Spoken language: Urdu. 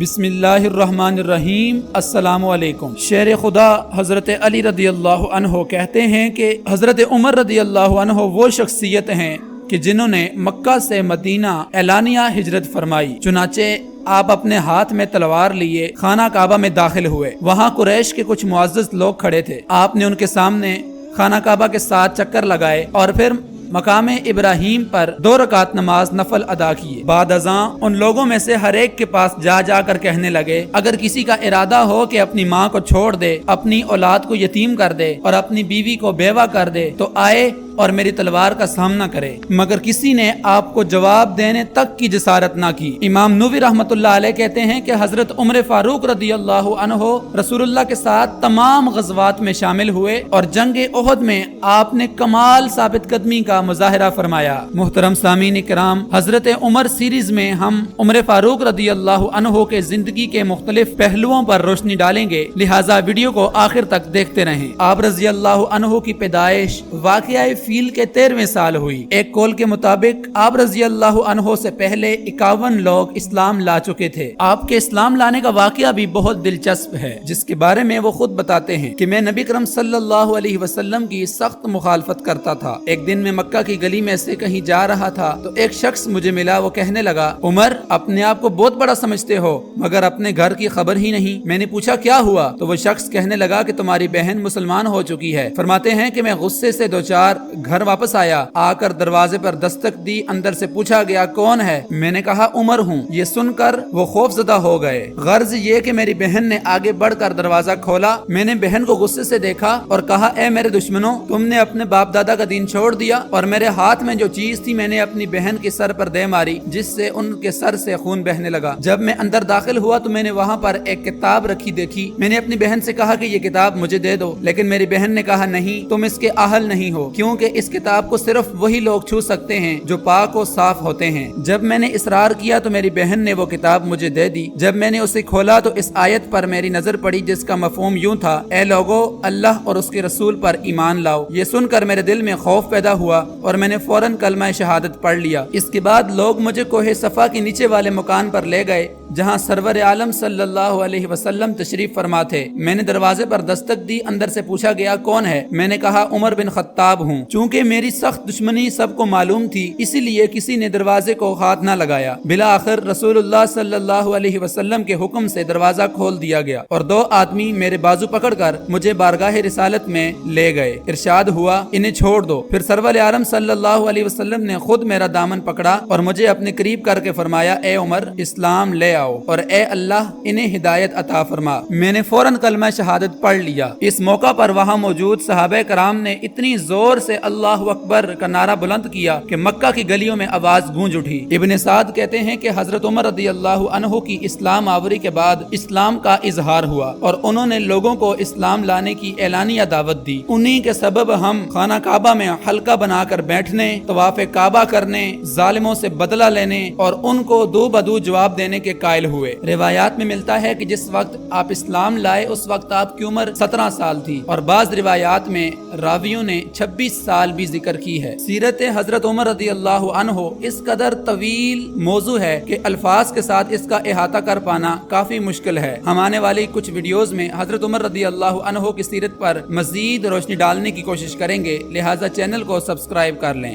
بسم اللہ الرحمن الرحیم۔ السلام علیکم۔ شیر خدا حضرت علی رضی اللہ عنہ کہتے ہیں کہ حضرت عمر رضی اللہ عنہ وہ شخصیت ہیں کہ جنہوں نے مکہ سے مدینہ اعلانیہ ہجرت فرمائی۔ چنانچہ آپ اپنے ہاتھ میں تلوار لیے خانہ کعبہ میں داخل ہوئے۔ وہاں قریش کے کچھ معزز لوگ کھڑے تھے۔ آپ نے ان کے سامنے خانہ کعبہ کے ساتھ چکر لگائے اور پھر مقام ابراہیم پر 2 رکعت نماز نفل ادا کیے۔ بعد ازاں ان لوگوں میں سے ہر ایک کے پاس جا کر کہنے لگے، اگر کسی کا ارادہ ہو کہ اپنی ماں کو چھوڑ دے، اپنی اولاد کو یتیم کر دے اور اپنی بیوی کو بیوہ کر دے تو آئے اور میری تلوار کا سامنا کرے، مگر کسی نے آپ کو جواب دینے تک کی جسارت نہ کی۔ امام نووی رحمۃ اللہ علیہ کہتے ہیں کہ حضرت عمر فاروق رضی اللہ عنہ رسول اللہ کے ساتھ تمام غزوات میں شامل ہوئے اور جنگ احد میں آپ نے کمال ثابت قدمی کا مظاہرہ فرمایا۔ محترم سامعین کرام، حضرت عمر سیریز میں ہم عمر فاروق رضی اللہ عنہ کے زندگی کے مختلف پہلوؤں پر روشنی ڈالیں گے، لہٰذا ویڈیو کو آخر تک دیکھتے رہیں۔ آپ رضی اللہ عنہ کی پیدائش واقعہ فیل کے 13ویں سال ہوئی۔ ایک قول کے مطابق آپ رضی اللہ عنہ سے پہلے 51 لوگ اسلام لا چکے تھے۔ آپ کے اسلام لانے کا واقعہ بھی بہت دلچسپ ہے، جس کے بارے میں وہ خود بتاتے ہیں کہ میں نبی کرم صلی اللہ علیہ وسلم کی سخت مخالفت کرتا تھا۔ ایک دن میں مکہ کی گلی میں سے کہیں جا رہا تھا تو ایک شخص مجھے ملا۔ وہ کہنے لگا، عمر اپنے آپ کو بہت بڑا سمجھتے ہو مگر اپنے گھر کی خبر ہی نہیں۔ میں نے پوچھا کیا ہوا؟ تو وہ شخص کہنے لگا کہ تمہاری بہن مسلمان ہو چکی ہے۔ فرماتے ہیں کہ میں غصے سے 2-4 گھر واپس آ کر دروازے پر دستک دی۔ اندر سے پوچھا گیا کون ہے؟ میں نے کہا عمر ہوں۔ یہ سن کر وہ خوف زدہ ہو گئے۔ غرض یہ کہ میری بہن نے آگے بڑھ کر دروازہ کھولا۔ میں نے بہن کو غصے سے دیکھا اور کہا، اے میرے دشمنوں، تم نے اپنے باپ دادا کا دین چھوڑ دیا اور میرے ہاتھ میں جو چیز تھی میں نے اپنی بہن کے سر پر دے ماری، جس سے ان کے سر سے خون بہنے لگا۔ جب میں اندر داخل ہوا تو میں نے وہاں پر ایک کتاب رکھی دیکھی۔ میں نے اپنی بہن سے کہا کہ یہ کتاب مجھے دے دو، لیکن میری بہن نے کہا نہیں، تم اس کے اہل نہیں ہو، کیونکہ اس کتاب کو صرف وہی لوگ چھو سکتے ہیں جو پاک و صاف ہوتے ہیں۔ جب میں نے اصرار کیا تو میری بہن نے وہ کتاب مجھے دے دی۔ جب میں نے اسے کھولا تو اس آیت پر میری نظر پڑی جس کا مفہوم یوں تھا، اے لوگو، اللہ اور اس کے رسول پر ایمان لاؤ۔ یہ سن کر میرے دل میں خوف پیدا ہوا اور میں نے فوراً کلمہ شہادت پڑھ لیا۔ اس کے بعد لوگ مجھے کوہ صفا کے نیچے والے مکان پر لے گئے جہاں سرور عالم صلی اللہ علیہ وسلم تشریف فرما تھے۔ میں نے دروازے پر دستک دی۔ اندر سے پوچھا گیا کون ہے؟ میں نے کہا عمر بن خطاب ہوں۔ چونکہ میری سخت دشمنی سب کو معلوم تھی، اسی لیے کسی نے دروازے کو ہاتھ نہ لگایا۔ بالآخر رسول اللہ صلی اللہ علیہ وسلم کے حکم سے دروازہ کھول دیا گیا اور 2 آدمی میرے بازو پکڑ کر مجھے بارگاہ رسالت میں لے گئے۔ ارشاد ہوا، انہیں چھوڑ دو۔ پھر سرور عالم صلی اللہ علیہ وسلم نے خود میرا دامن پکڑا اور مجھے اپنے قریب کر کے فرمایا، اے عمر، اسلام لے آؤ اور اے اللہ انہیں ہدایت عطا فرما۔ میں نے فوراً کلمہ شہادت پڑھ لیا۔ اس موقع پر وہاں موجود صحابہ کرام نے اتنی زور سے اللہ اکبر کا نعرہ بلند کیا کہ مکہ کی گلیوں میں آواز گونج اٹھی۔ ابن سعد کہتے ہیں کہ حضرت عمر رضی اللہ عنہ کی اسلام آوری کے بعد اسلام کا اظہار ہوا اور انہوں نے لوگوں کو اسلام لانے کی اعلانیہ دعوت دی۔ انہی کے سبب ہم خانہ کعبہ میں حلقہ بنا کر بیٹھنے، طواف کعبہ کرنے، ظالموں سے بدلہ لینے اور ان کو دو بدو جواب دینے کے قائل ہوئے۔ روایات میں ملتا ہے کہ جس وقت آپ اسلام لائے اس وقت آپ کی عمر 17 سال تھی اور بعض روایات میں راویوں نے 26 سال بھی ذکر کی ہے۔ سیرت حضرت عمر رضی اللہ عنہ اس قدر طویل موضوع ہے کہ الفاظ کے ساتھ اس کا احاطہ کر پانا کافی مشکل ہے۔ ہم آنے والی کچھ ویڈیوز میں حضرت عمر رضی اللہ عنہ کی سیرت پر مزید روشنی ڈالنے کی کوشش کریں گے، لہٰذا چینل کو سبسکرائب کر لیں۔